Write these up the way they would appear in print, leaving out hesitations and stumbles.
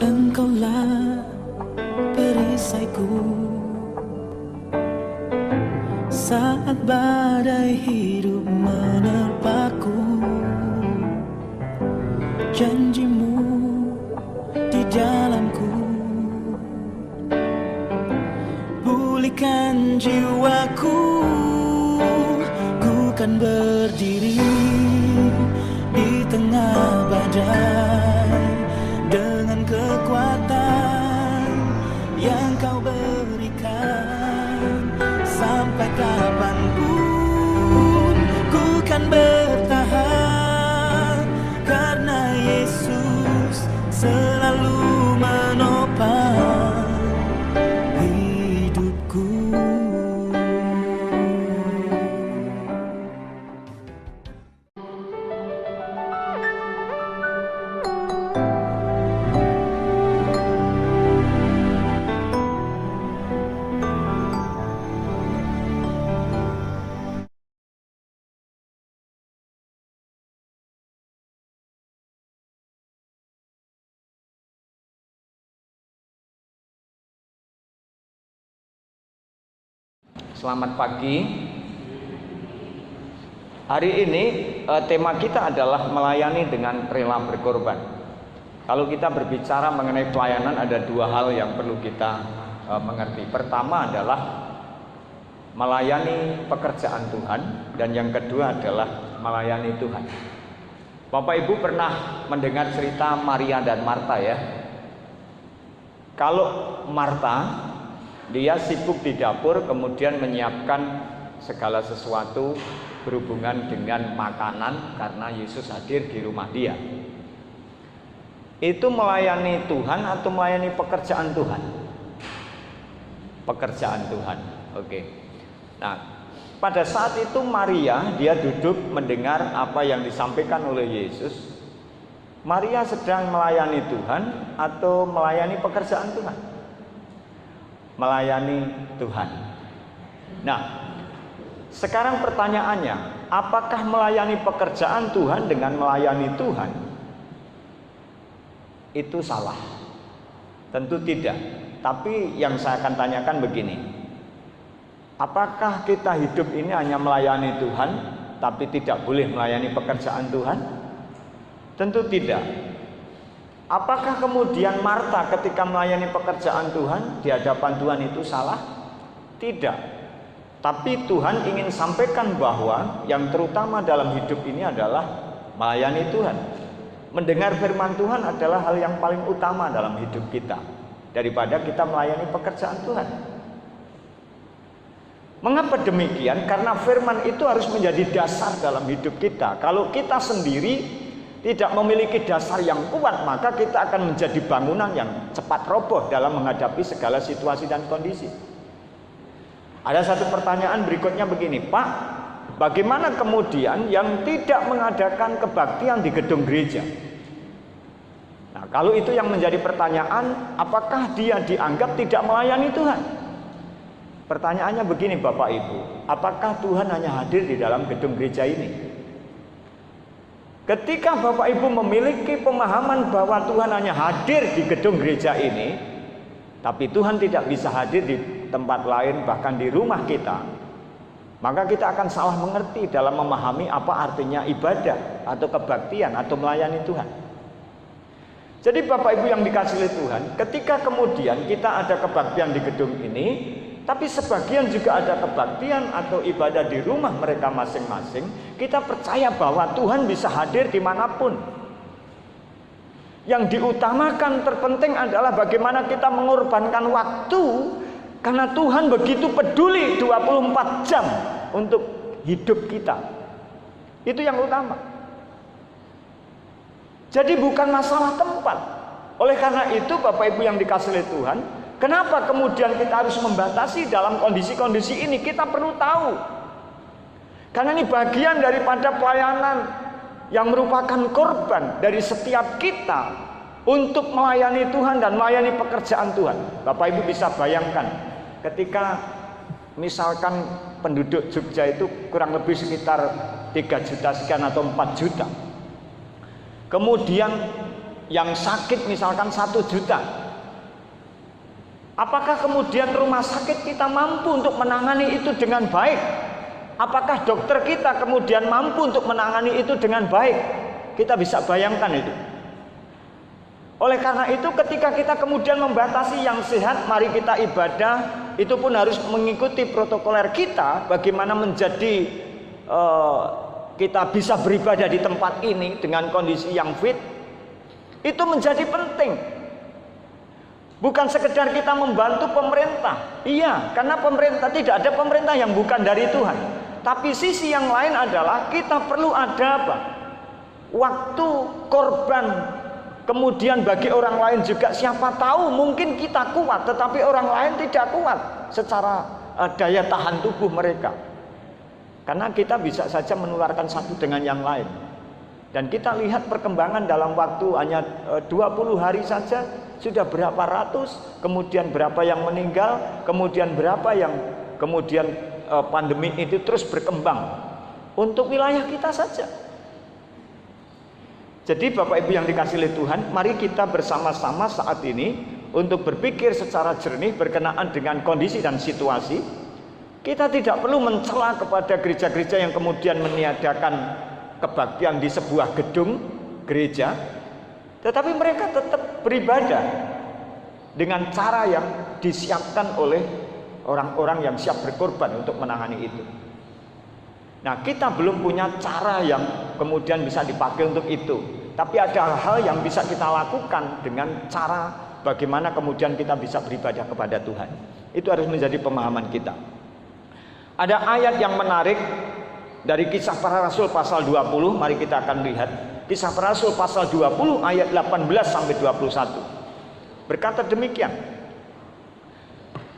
Engkaulah perisaiku saat badai hidup menerpaku. Janjimu di dalamku, pulihkan jiwaku. Ku kan berdiri di tengah badai dengan kekuatan yang kau berikan. Sampai kapanpun ku kan bertahan, karena Yesus selalu menopang hidupku. Selamat pagi. Hari ini tema kita adalah melayani dengan rela berkorban. Kalau kita berbicara mengenai pelayanan, ada dua hal yang perlu kita mengerti. Pertama adalah melayani pekerjaan Tuhan, dan yang kedua adalah melayani Tuhan. Bapak Ibu pernah mendengar cerita Maria dan Marta ya? Kalau Marta, dia sibuk di dapur, kemudian menyiapkan segala sesuatu berhubungan dengan makanan karena Yesus hadir di rumah dia. Itu melayani Tuhan atau melayani pekerjaan Tuhan? Pekerjaan Tuhan. Oke. Nah, pada saat itu Maria, dia duduk mendengar apa yang disampaikan oleh Yesus. Maria sedang melayani Tuhan atau melayani pekerjaan Tuhan? Melayani Tuhan. Nah, sekarang pertanyaannya, apakah melayani pekerjaan Tuhan dengan melayani Tuhan itu salah? Tentu tidak. Tapi yang saya akan tanyakan begini, apakah kita hidup ini hanya melayani Tuhan tapi tidak boleh melayani pekerjaan Tuhan? Tentu tidak. Apakah kemudian Marta ketika melayani pekerjaan Tuhan di hadapan Tuhan itu salah? Tidak. Tapi Tuhan ingin sampaikan bahwa yang terutama dalam hidup ini adalah melayani Tuhan. Mendengar firman Tuhan adalah hal yang paling utama dalam hidup kita daripada kita melayani pekerjaan Tuhan. Mengapa demikian? Karena firman itu harus menjadi dasar dalam hidup kita. Kalau kita sendiri tidak memiliki dasar yang kuat, maka kita akan menjadi bangunan yang cepat roboh dalam menghadapi segala situasi dan kondisi. Ada satu pertanyaan berikutnya begini, Pak, bagaimana kemudian yang tidak mengadakan kebaktian di gedung gereja? Nah, kalau itu yang menjadi pertanyaan, apakah dia dianggap tidak melayani Tuhan? Pertanyaannya begini Bapak Ibu, apakah Tuhan hanya hadir di dalam gedung gereja ini? Ketika Bapak Ibu memiliki pemahaman bahwa Tuhan hanya hadir di gedung gereja ini, tapi Tuhan tidak bisa hadir di tempat lain, bahkan di rumah kita, maka kita akan salah mengerti dalam memahami apa artinya ibadah atau kebaktian atau melayani Tuhan. Jadi Bapak Ibu yang dikasihi oleh Tuhan, ketika kemudian kita ada kebaktian di gedung ini, tapi sebagian juga ada kebaktian atau ibadah di rumah mereka masing-masing, kita percaya bahwa Tuhan bisa hadir dimanapun. Yang diutamakan terpenting adalah bagaimana kita mengorbankan waktu, karena Tuhan begitu peduli 24 jam untuk hidup kita. Itu yang utama. Jadi bukan masalah tempat. Oleh karena itu Bapak Ibu yang dikasihi oleh Tuhan, kenapa kemudian kita harus membatasi dalam kondisi-kondisi ini? Kita perlu tahu. Karena ini bagian daripada pelayanan yang merupakan korban dari setiap kita untuk melayani Tuhan dan melayani pekerjaan Tuhan. Bapak Ibu bisa bayangkan ketika misalkan penduduk Jogja itu kurang lebih sekitar 3 juta sekian atau 4 juta. Kemudian yang sakit misalkan 1 juta. Apakah kemudian rumah sakit kita mampu untuk menangani itu dengan baik? Apakah dokter kita kemudian mampu untuk menangani itu dengan baik? Kita bisa bayangkan itu. Oleh karena itu ketika kita kemudian membatasi yang sehat, mari kita ibadah, itu pun harus mengikuti protokoler kita, bagaimana menjadi kita bisa beribadah di tempat ini dengan kondisi yang fit. Itu menjadi penting. Bukan sekedar kita membantu pemerintah. Iya, karena pemerintah, tidak ada pemerintah yang bukan dari Tuhan. Tapi sisi yang lain adalah kita perlu ada apa? Waktu korban. Kemudian bagi orang lain juga, siapa tahu mungkin kita kuat, tetapi orang lain tidak kuat secara daya tahan tubuh mereka. Karena kita bisa saja menularkan satu dengan yang lain. Dan kita lihat perkembangan dalam waktu hanya 20 hari saja sudah berapa ratus, kemudian berapa yang meninggal, kemudian berapa yang kemudian pandemi itu terus berkembang untuk wilayah kita saja. Jadi Bapak Ibu yang dikasihi oleh Tuhan, mari kita bersama-sama saat ini untuk berpikir secara jernih berkenaan dengan kondisi dan situasi. Kita tidak perlu mencela kepada gereja-gereja yang kemudian meniadakan kebaktian di sebuah gedung gereja, tetapi mereka tetap beribadah dengan cara yang disiapkan oleh orang-orang yang siap berkorban untuk menangani itu. Nah, kita belum punya cara yang kemudian bisa dipakai untuk itu. Tapi ada hal yang bisa kita lakukan dengan cara bagaimana kemudian kita bisa beribadah kepada Tuhan. Itu harus menjadi pemahaman kita. Ada ayat yang menarik dari Kisah Para Rasul pasal 20. Mari kita akan lihat Kisah Para Rasul pasal 20 ayat 18 sampai 21. Berkata demikian.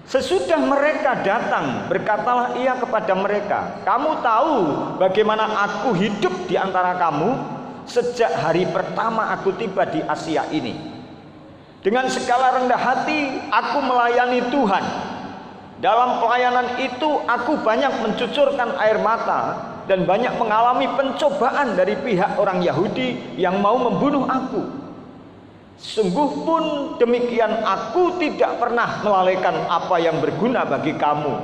Sesudah mereka datang, berkatalah ia kepada mereka, kamu tahu bagaimana aku hidup di antara kamu sejak hari pertama aku tiba di Asia ini. Dengan segala rendah hati aku melayani Tuhan. Dalam pelayanan itu aku banyak mencucurkan air mata dan banyak mengalami pencobaan dari pihak orang Yahudi yang mau membunuh aku. Sungguh pun demikian aku tidak pernah melalaikan apa yang berguna bagi kamu.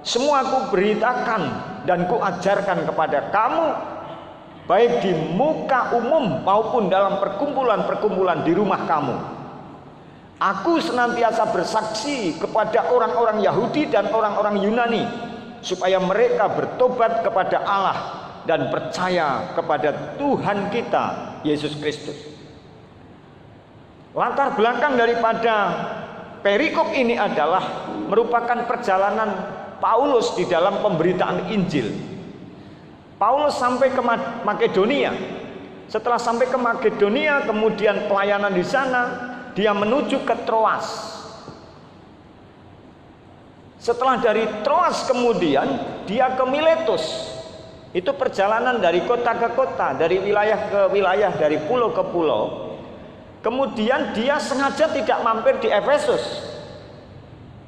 Semua aku beritakan dan kuajarkan kepada kamu, baik di muka umum maupun dalam perkumpulan-perkumpulan di rumah kamu. Aku senantiasa bersaksi kepada orang-orang Yahudi dan orang-orang Yunani, supaya mereka bertobat kepada Allah dan percaya kepada Tuhan kita Yesus Kristus. Latar belakang daripada perikop ini adalah merupakan perjalanan Paulus di dalam pemberitaan Injil. Paulus sampai ke Makedonia. Setelah sampai ke Makedonia, kemudian pelayanan di sana, dia menuju ke Troas. Setelah dari Troas kemudian dia ke Miletus. Itu perjalanan dari kota ke kota, dari wilayah ke wilayah, dari pulau ke pulau. Kemudian dia sengaja tidak mampir di Efesus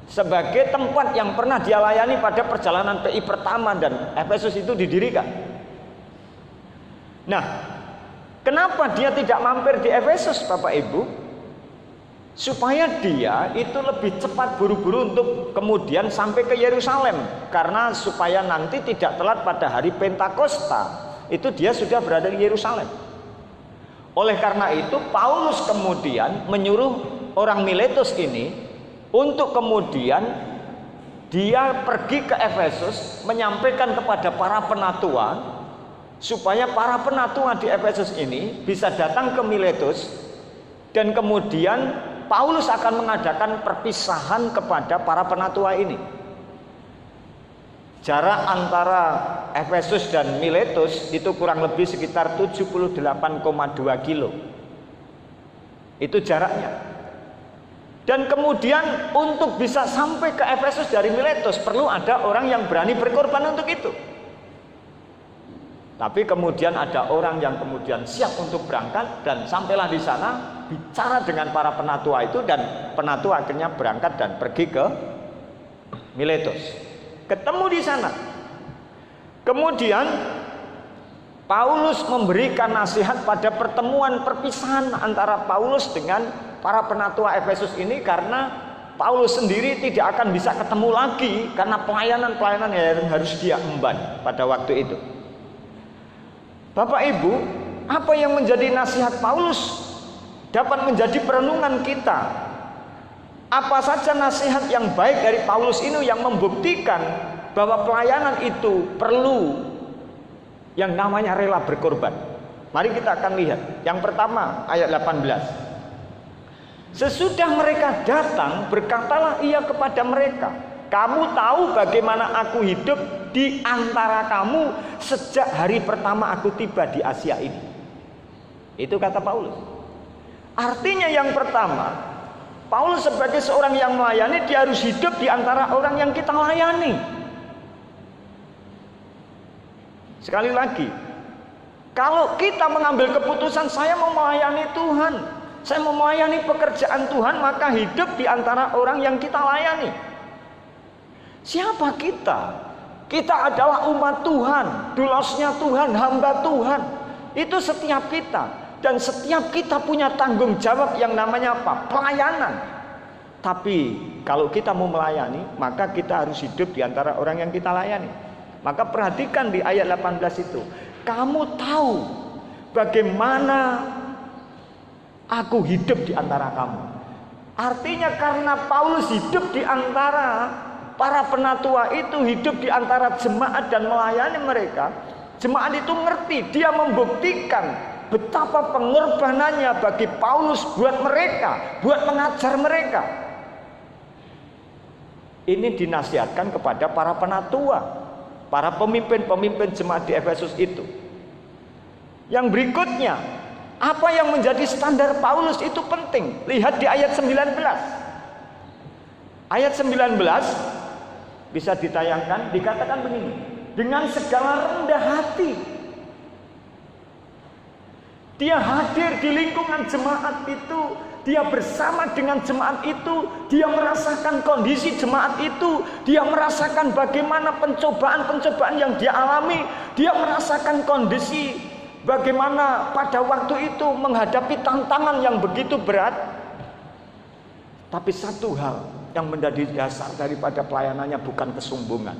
sebagai tempat yang pernah dia layani pada perjalanan PI pertama dan Efesus itu didirikan. Nah, kenapa dia tidak mampir di Efesus, Bapak Ibu? Supaya dia itu lebih cepat buru-buru untuk kemudian sampai ke Yerusalem, karena supaya nanti tidak telat pada hari Pentakosta, itu dia sudah berada di Yerusalem. Oleh karena itu Paulus kemudian menyuruh orang Miletus ini untuk kemudian dia pergi ke Efesus menyampaikan kepada para penatua, supaya para penatua di Efesus ini bisa datang ke Miletus, dan kemudian Paulus akan mengadakan perpisahan kepada para penatua ini. Jarak antara Efesus dan Miletus itu kurang lebih sekitar 78,2 kilo. Itu jaraknya. Dan kemudian untuk bisa sampai ke Efesus dari Miletus perlu ada orang yang berani berkorban untuk itu. Tapi kemudian ada orang yang kemudian siap untuk berangkat, dan sampailah di sana bicara dengan para penatua itu, dan penatua akhirnya berangkat dan pergi ke Miletus. Ketemu di sana. Kemudian Paulus memberikan nasihat pada pertemuan perpisahan antara Paulus dengan para penatua Efesus ini, karena Paulus sendiri tidak akan bisa ketemu lagi karena pelayanan-pelayanan yang harus dia emban pada waktu itu. Bapak Ibu, apa yang menjadi nasihat Paulus dapat menjadi perenungan kita. Apa saja nasihat yang baik dari Paulus ini yang membuktikan bahwa pelayanan itu perlu yang namanya rela berkorban. Mari kita akan lihat. Yang pertama, ayat 18. Sesudah mereka datang, berkatalah ia kepada mereka, kamu tahu bagaimana aku hidup di antara kamu sejak hari pertama aku tiba di Asia ini. Itu kata Paulus. Artinya yang pertama, Paulus sebagai seorang yang melayani, dia harus hidup di antara orang yang kita layani. Sekali lagi, kalau kita mengambil keputusan saya mau melayani Tuhan, saya mau melayani pekerjaan Tuhan, maka hidup di antara orang yang kita layani. Siapa kita? Kita adalah umat Tuhan, dulosnya Tuhan, hamba Tuhan. Itu setiap kita. Dan setiap kita punya tanggung jawab yang namanya apa? Pelayanan. Tapi kalau kita mau melayani, maka kita harus hidup di antara orang yang kita layani. Maka perhatikan di ayat 18 itu, kamu tahu bagaimana aku hidup di antara kamu. Artinya karena Paulus hidup di antara para penatua itu, hidup di antara jemaat dan melayani mereka, jemaat itu ngerti, dia membuktikan betapa pengorbanannya bagi Paulus buat mereka, buat mengajar mereka. Ini dinasihatkan kepada para penatua, para pemimpin-pemimpin jemaat di Efesus itu. Yang berikutnya, apa yang menjadi standar Paulus itu penting. Lihat di ayat 19. Ayat 19 bisa ditayangkan, dikatakan begini, dengan segala rendah hati dia hadir di lingkungan jemaat itu, dia bersama dengan jemaat itu, dia merasakan kondisi jemaat itu, dia merasakan bagaimana pencobaan-pencobaan yang dia alami, dia merasakan kondisi bagaimana pada waktu itu menghadapi tantangan yang begitu berat. Tapi satu hal yang menjadi dasar daripada pelayanannya bukan kesombongan.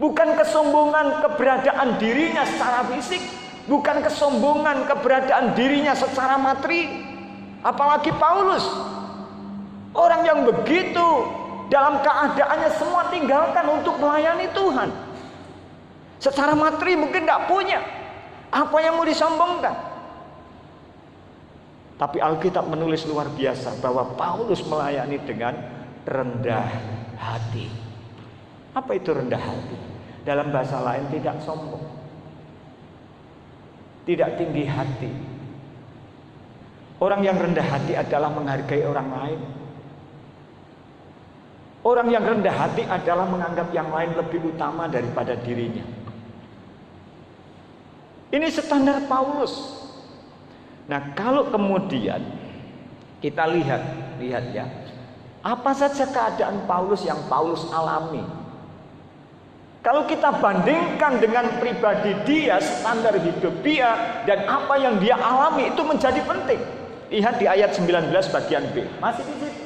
Bukan kesombongan keberadaan dirinya secara fisik, bukan kesombongan keberadaan dirinya secara materi. Apalagi Paulus, orang yang begitu dalam keadaannya semua tinggalkan untuk melayani Tuhan. Secara materi mungkin tidak punya, apa yang mau disombongkan. Tapi Alkitab menulis luar biasa bahwa Paulus melayani dengan rendah hati. Apa itu rendah hati? Dalam bahasa lain, tidak sombong, tidak tinggi hati. Orang yang rendah hati adalah menghargai orang lain. Orang yang rendah hati adalah menganggap yang lain lebih utama daripada dirinya. Ini standar Paulus. Nah, kalau kemudian kita lihat ya, apa saja keadaan Paulus yang Paulus alami. Kalau kita bandingkan dengan pribadi dia, standar hidup dia, dan apa yang dia alami itu menjadi penting. Lihat di ayat 19 bagian B. Masih di situ.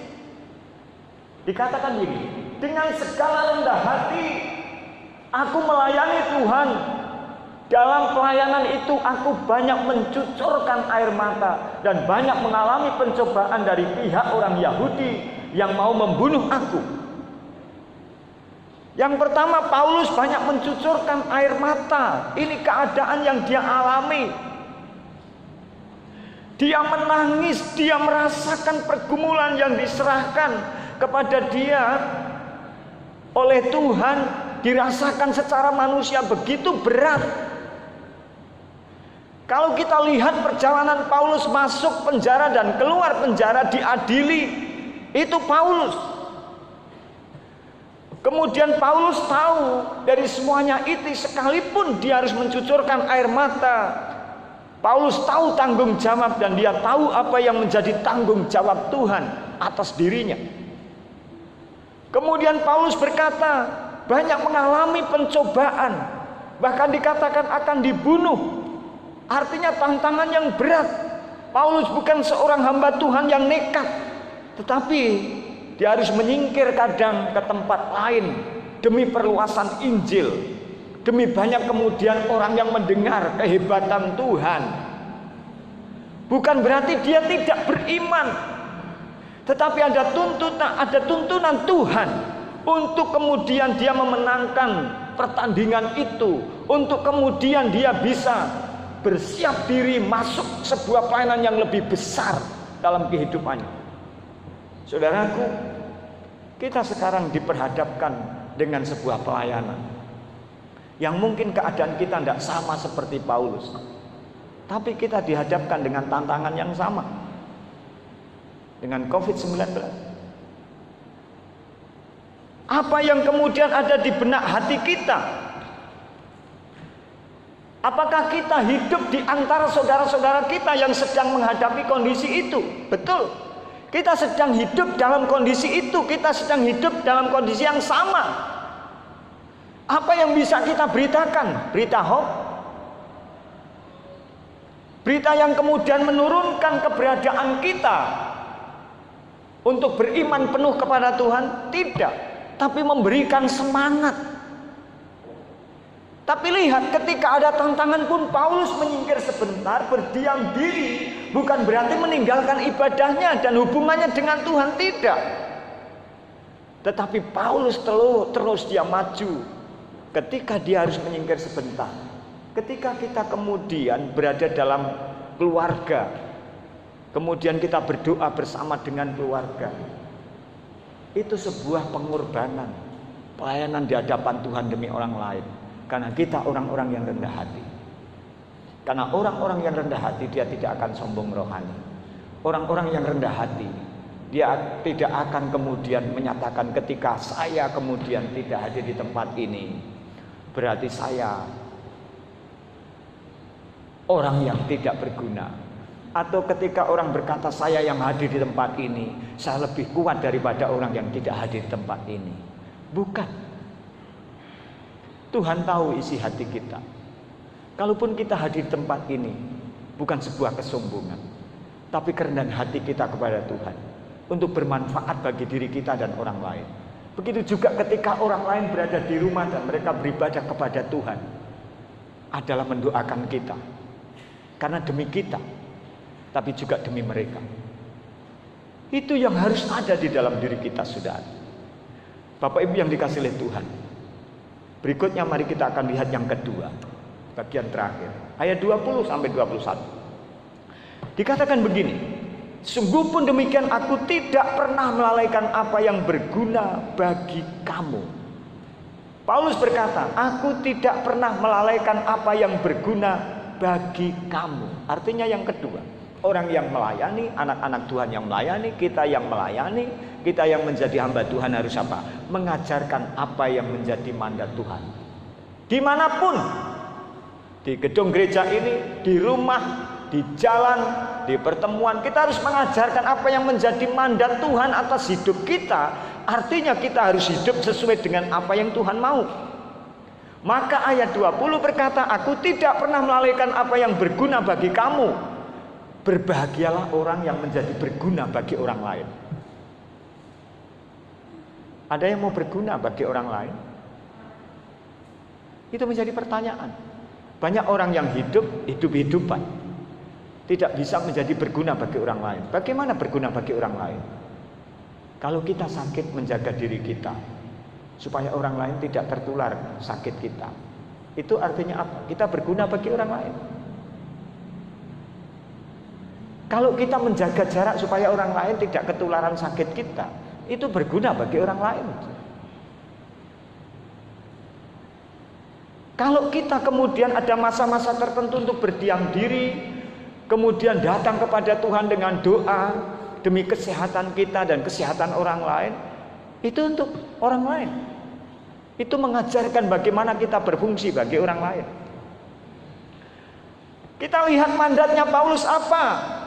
Dikatakan begini, dengan segala rendah hati aku melayani Tuhan. Dalam pelayanan itu aku banyak mencucurkan air mata dan banyak mengalami pencobaan dari pihak orang Yahudi yang mau membunuh aku. Yang pertama, Paulus banyak mencucurkan air mata. Ini keadaan yang dia alami. Dia menangis, dia merasakan pergumulan yang diserahkan kepada dia oleh Tuhan, dirasakan secara manusia begitu berat. Kalau kita lihat perjalanan Paulus masuk penjara dan keluar penjara, diadili, itu Paulus. Kemudian Paulus tahu dari semuanya itu, sekalipun dia harus mencucurkan air mata, Paulus tahu tanggung jawab dan dia tahu apa yang menjadi tanggung jawab Tuhan atas dirinya. Kemudian Paulus berkata, banyak mengalami pencobaan, bahkan dikatakan akan dibunuh. Artinya tantangan yang berat. Paulus bukan seorang hamba Tuhan yang nekat, tetapi dia harus menyingkir kadang ke tempat lain demi perluasan Injil, demi banyak kemudian orang yang mendengar kehebatan Tuhan. Bukan berarti dia tidak beriman, tetapi ada tuntunan Tuhan untuk kemudian dia memenangkan pertandingan itu, untuk kemudian dia bisa bersiap diri masuk sebuah pelayanan yang lebih besar dalam kehidupannya. Saudaraku, kita sekarang diperhadapkan dengan sebuah pelayanan yang mungkin keadaan kita tidak sama seperti Paulus, tapi kita dihadapkan dengan tantangan yang sama, dengan COVID-19. Apa yang kemudian ada di benak hati kita? Apakah kita hidup di antara saudara-saudara kita yang sedang menghadapi kondisi itu? Betul. Kita sedang hidup dalam kondisi itu. Kita sedang hidup dalam kondisi yang sama. Apa yang bisa kita beritakan? Berita hope? Berita yang kemudian menurunkan keberadaan kita untuk beriman penuh kepada Tuhan? Tidak. Tapi memberikan semangat. Tapi lihat, ketika ada tantangan pun Paulus menyingkir sebentar, berdiam diri. Bukan berarti meninggalkan ibadahnya dan hubungannya dengan Tuhan, tidak. Tetapi Paulus terus dia maju. Ketika dia harus menyingkir sebentar, ketika kita kemudian berada dalam keluarga, kemudian kita berdoa bersama dengan keluarga, itu sebuah pengorbanan, pelayanan di hadapan Tuhan demi orang lain. Karena kita orang-orang yang rendah hati. Karena orang-orang yang rendah hati dia tidak akan sombong rohani. Orang-orang yang rendah hati dia tidak akan kemudian menyatakan ketika saya kemudian tidak hadir di tempat ini, berarti saya orang yang tidak berguna. Atau ketika orang berkata saya yang hadir di tempat ini, saya lebih kuat daripada orang yang tidak hadir di tempat ini. Bukan. Tuhan tahu isi hati kita. Kalaupun kita hadir di tempat ini, bukan sebuah kesombongan, tapi kerendahan hati kita kepada Tuhan untuk bermanfaat bagi diri kita dan orang lain. Begitu juga ketika orang lain berada di rumah dan mereka beribadah kepada Tuhan, adalah mendoakan kita. Karena demi kita, tapi juga demi mereka. Itu yang harus ada di dalam diri kita, saudara. Bapak Ibu yang dikasihi oleh Tuhan. Berikutnya mari kita akan lihat yang kedua, bagian terakhir, ayat 20 sampai 21. Dikatakan begini, sungguh pun demikian aku tidak pernah melalaikan apa yang berguna bagi kamu. Paulus berkata, aku tidak pernah melalaikan apa yang berguna bagi kamu. Artinya yang kedua, orang yang melayani, anak-anak Tuhan yang melayani, kita yang melayani, kita yang menjadi hamba Tuhan harus apa? Mengajarkan apa yang menjadi mandat Tuhan. Dimanapun, di gedung gereja ini, di rumah, di jalan, di pertemuan, kita harus mengajarkan apa yang menjadi mandat Tuhan atas hidup kita. Artinya kita harus hidup sesuai dengan apa yang Tuhan mau. Maka ayat 20 berkata, aku tidak pernah melalaikan apa yang berguna bagi kamu. Berbahagialah orang yang menjadi berguna bagi orang lain. Ada yang mau berguna bagi orang lain? Itu menjadi pertanyaan. Banyak orang yang hidup-hidupan, tidak bisa menjadi berguna bagi orang lain. Bagaimana berguna bagi orang lain? Kalau kita sakit, menjaga diri kita supaya orang lain tidak tertular sakit kita. Itu artinya apa? Kita berguna bagi orang lain. Kalau kita menjaga jarak supaya orang lain tidak ketularan sakit kita, itu berguna bagi orang lain. Kalau kita kemudian ada masa-masa tertentu untuk berdiam diri, kemudian datang kepada Tuhan dengan doa demi kesehatan kita dan kesehatan orang lain, itu untuk orang lain. Itu mengajarkan bagaimana kita berfungsi bagi orang lain. Kita lihat mandatnya Paulus apa?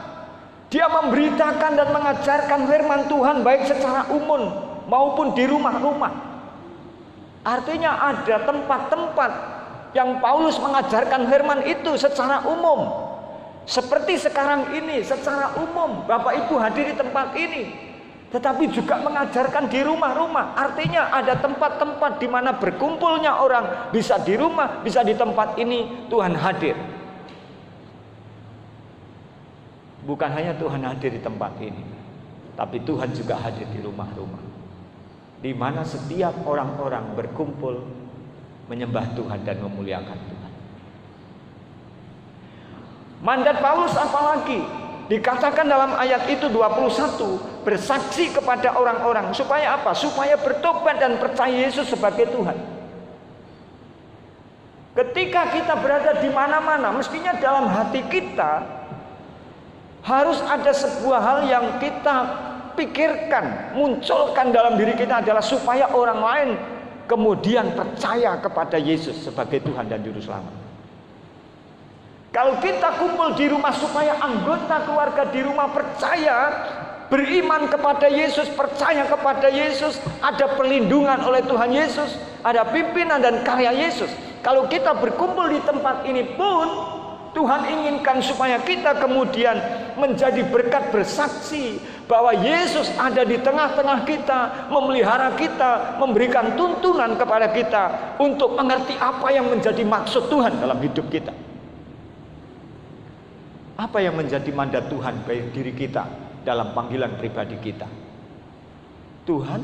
Dia memberitakan dan mengajarkan firman Tuhan baik secara umum maupun di rumah-rumah. Artinya ada tempat-tempat yang Paulus mengajarkan firman itu secara umum. Seperti sekarang ini secara umum Bapak Ibu hadir di tempat ini, tetapi juga mengajarkan di rumah-rumah. Artinya ada tempat-tempat di mana berkumpulnya orang, bisa di rumah, bisa di tempat ini Tuhan hadir. Bukan hanya Tuhan hadir di tempat ini, tapi Tuhan juga hadir di rumah-rumah, di mana setiap orang-orang berkumpul menyembah Tuhan dan memuliakan Tuhan. Mandat Paulus apalagi? Dikatakan dalam ayat itu 21, bersaksi kepada orang-orang supaya apa? Supaya bertobat dan percaya Yesus sebagai Tuhan. Ketika kita berada di mana-mana, mestinya dalam hati kita harus ada sebuah hal yang kita pikirkan, munculkan dalam diri kita adalah supaya orang lain kemudian percaya kepada Yesus sebagai Tuhan dan Juru Selamat. Kalau kita kumpul di rumah supaya anggota keluarga di rumah percaya, beriman kepada Yesus, percaya kepada Yesus, ada perlindungan oleh Tuhan Yesus, ada pimpinan dan karya Yesus. Kalau kita berkumpul di tempat ini pun, Tuhan inginkan supaya kita kemudian menjadi berkat, bersaksi bahwa Yesus ada di tengah-tengah kita, memelihara kita, memberikan tuntunan kepada kita untuk mengerti apa yang menjadi maksud Tuhan dalam hidup kita. Apa yang menjadi mandat Tuhan bagi diri kita dalam panggilan pribadi kita? Tuhan,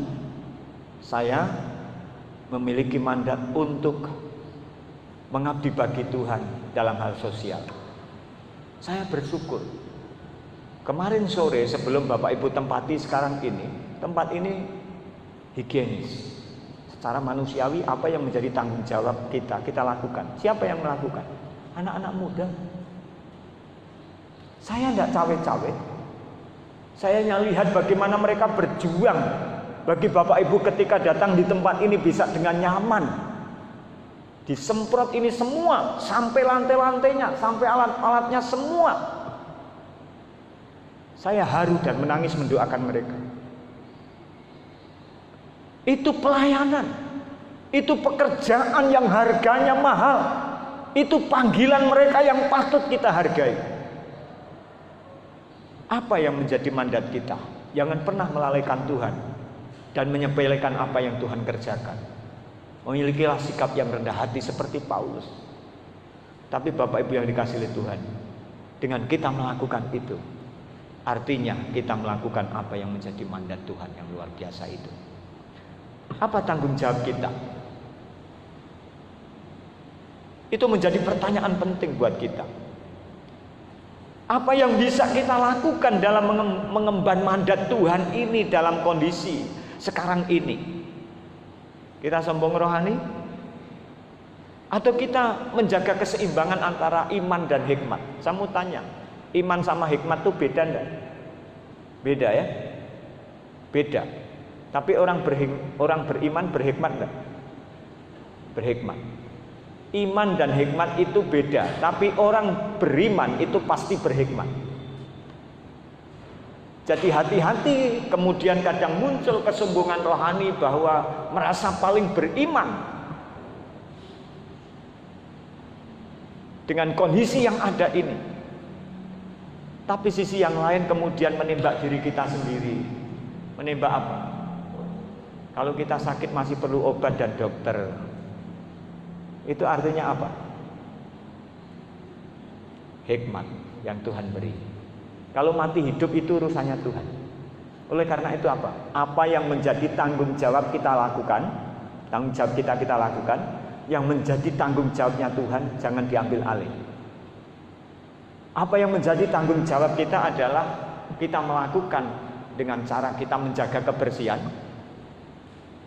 saya memiliki mandat untuk mengabdi bagi Tuhan dalam hal sosial. Saya bersyukur. Kemarin sore sebelum Bapak Ibu tempati sekarang ini, tempat ini higienis. Secara manusiawi apa yang menjadi tanggung jawab kita lakukan. Siapa yang melakukan? Anak-anak muda. Saya tidak cawe-cawe. Saya lihat bagaimana mereka berjuang bagi Bapak Ibu ketika datang di tempat ini bisa dengan nyaman. Disemprot ini semua, sampai lantai-lantainya, sampai alat-alatnya semua. Saya haru dan menangis mendoakan mereka. Itu pelayanan, itu pekerjaan yang harganya mahal, itu panggilan mereka yang patut kita hargai. Apa yang menjadi mandat kita? Jangan pernah melalaikan Tuhan dan menyepelekan apa yang Tuhan kerjakan. Memilikilah sikap yang rendah hati seperti Paulus. Tapi Bapak Ibu yang dikasihi oleh Tuhan, dengan kita melakukan itu, artinya kita melakukan apa yang menjadi mandat Tuhan yang luar biasa itu. Apa tanggung jawab kita? Itu menjadi pertanyaan penting buat kita. Apa yang bisa kita lakukan dalam mengemban mandat Tuhan ini dalam kondisi sekarang ini? Kita sombong rohani? Atau kita menjaga keseimbangan antara iman dan hikmat? Saya mau tanya, iman sama hikmat itu beda enggak? Beda ya? Beda. Tapi orang beriman berhikmat enggak? Berhikmat. Iman dan hikmat itu beda, tapi orang beriman itu pasti berhikmat. Jadi hati-hati, kemudian kadang muncul kesombongan rohani bahwa merasa paling beriman dengan kondisi yang ada ini. Tapi sisi yang lain kemudian menembak diri kita sendiri. Menembak apa? Kalau kita sakit masih perlu obat dan dokter. Itu artinya apa? Hikmat yang Tuhan beri. Kalau mati hidup itu urusannya Tuhan. Oleh karena itu apa? Apa yang menjadi tanggung jawab kita lakukan, tanggung jawab kita lakukan, yang menjadi tanggung jawabnya Tuhan jangan diambil alih. Apa yang menjadi tanggung jawab kita adalah kita melakukan dengan cara kita menjaga kebersihan,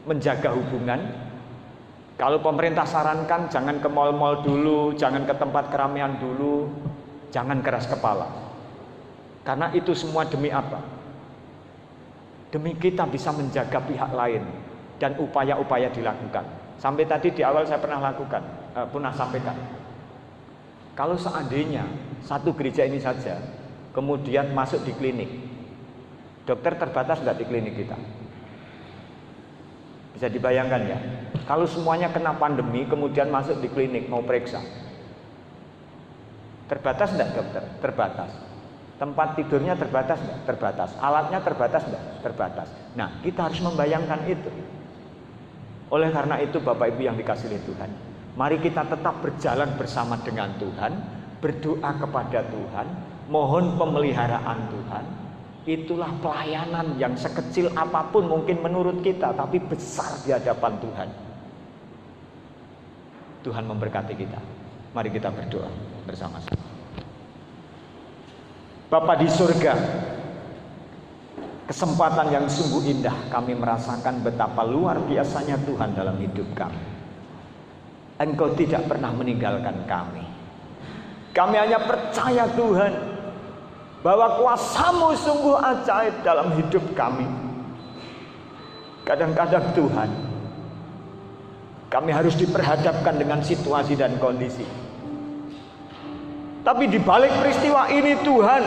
menjaga hubungan. Kalau pemerintah sarankan jangan ke mal-mal dulu, jangan ke tempat keramaian dulu, jangan keras kepala. Karena itu semua demi apa? Demi kita bisa menjaga pihak lain dan upaya-upaya dilakukan. Sampai tadi di awal saya pernah sampaikan. Kalau seandainya satu gereja ini saja kemudian masuk di klinik, dokter terbatas enggak di klinik kita? Bisa dibayangkan ya? Kalau semuanya kena pandemi kemudian masuk di klinik mau periksa, terbatas enggak dokter? Terbatas. Tempat tidurnya terbatas enggak? Terbatas. Alatnya terbatas enggak? Terbatas. Nah, kita harus membayangkan itu. Oleh karena itu Bapak Ibu yang dikasihi oleh Tuhan, mari kita tetap berjalan bersama dengan Tuhan, berdoa kepada Tuhan, mohon pemeliharaan Tuhan. Itulah pelayanan yang sekecil apapun mungkin menurut kita, tapi besar di hadapan Tuhan. Tuhan memberkati kita. Mari kita berdoa bersama-sama. Bapa di surga, kesempatan yang sungguh indah kami merasakan betapa luar biasanya Tuhan dalam hidup kami. Engkau tidak pernah meninggalkan kami. Kami hanya percaya Tuhan bahwa kuasa-Mu sungguh ajaib dalam hidup kami. Kadang-kadang Tuhan, kami harus diperhadapkan dengan situasi dan kondisi. Tapi di balik peristiwa ini Tuhan,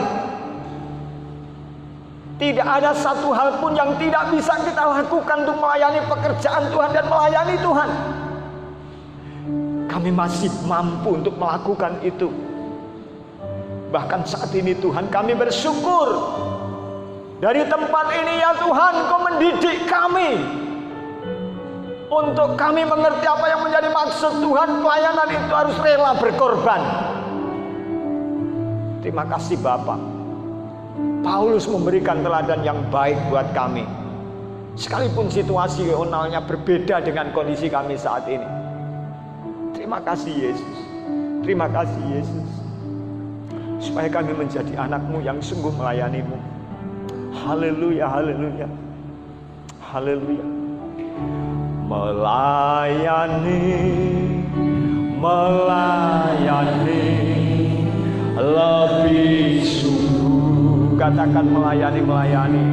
tidak ada satu hal pun yang tidak bisa kita lakukan untuk melayani pekerjaan Tuhan dan melayani Tuhan. Kami masih mampu untuk melakukan itu. Bahkan saat ini Tuhan, kami bersyukur dari tempat ini ya Tuhan, Kau mendidik kami untuk kami mengerti apa yang menjadi maksud Tuhan. Pelayanan itu harus rela berkorban. Terima kasih Bapak. Paulus memberikan teladan yang baik buat kami. Sekalipun situasi regionalnya berbeda dengan kondisi kami saat ini. Terima kasih Yesus. Terima kasih Yesus. Supaya kami menjadi anak-Mu yang sungguh melayani-Mu. Haleluya, haleluya. Haleluya. Melayani, melayani lebih sungguh. Katakan melayani, melayani.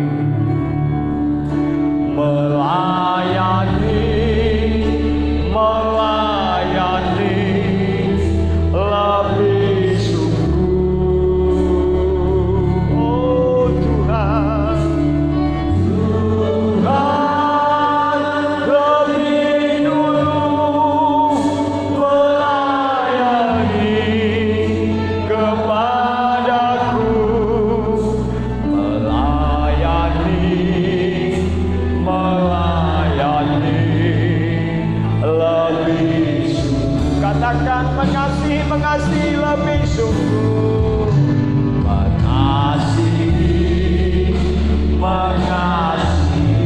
Melayani, melayani lebih sungguh. Oh Tuhan, Tuhan lebih dulu melayani kepadaku. Melayani, melayani lebih sungguh. Katakan mengasihi, mengasihi lebih sungguh. Mengasihi, mengasihi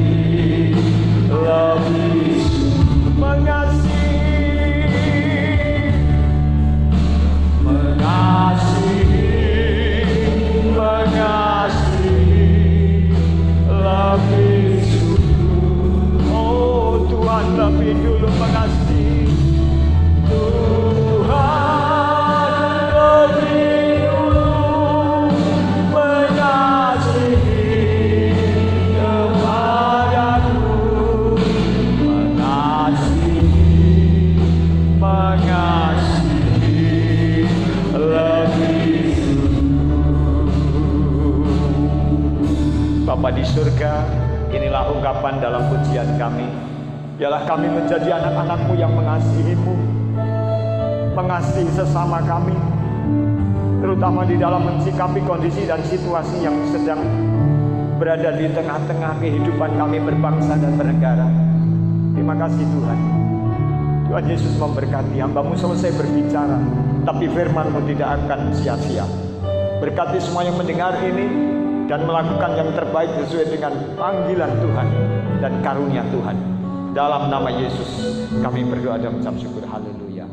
lebih sungguh. Mengasihi, mengasihi, mengasihi lebih sungguh. Oh Tuhan lebih dulu mengasihi. Tuhan lebih dulu mengasihi kepadaku. Mengasihi, mengasihi lebih sungguh. Bapa di surga, inilah ungkapan dalam pujian kami. Biarlah kami menjadi anak-anak-Mu yang mengasihi-Mu, mengasihi sesama kami, terutama di dalam mensikapi kondisi dan situasi yang sedang berada di tengah-tengah kehidupan kami berbangsa dan bernegara. Terima kasih Tuhan. Tuhan Yesus memberkati. Hamba-Mu selesai berbicara, tapi firman-Mu tidak akan sia-sia. Berkati semua yang mendengar ini dan melakukan yang terbaik sesuai dengan panggilan Tuhan dan karunia Tuhan. Dalam nama Yesus kami berdoa dan mengucap syukur. Haleluya.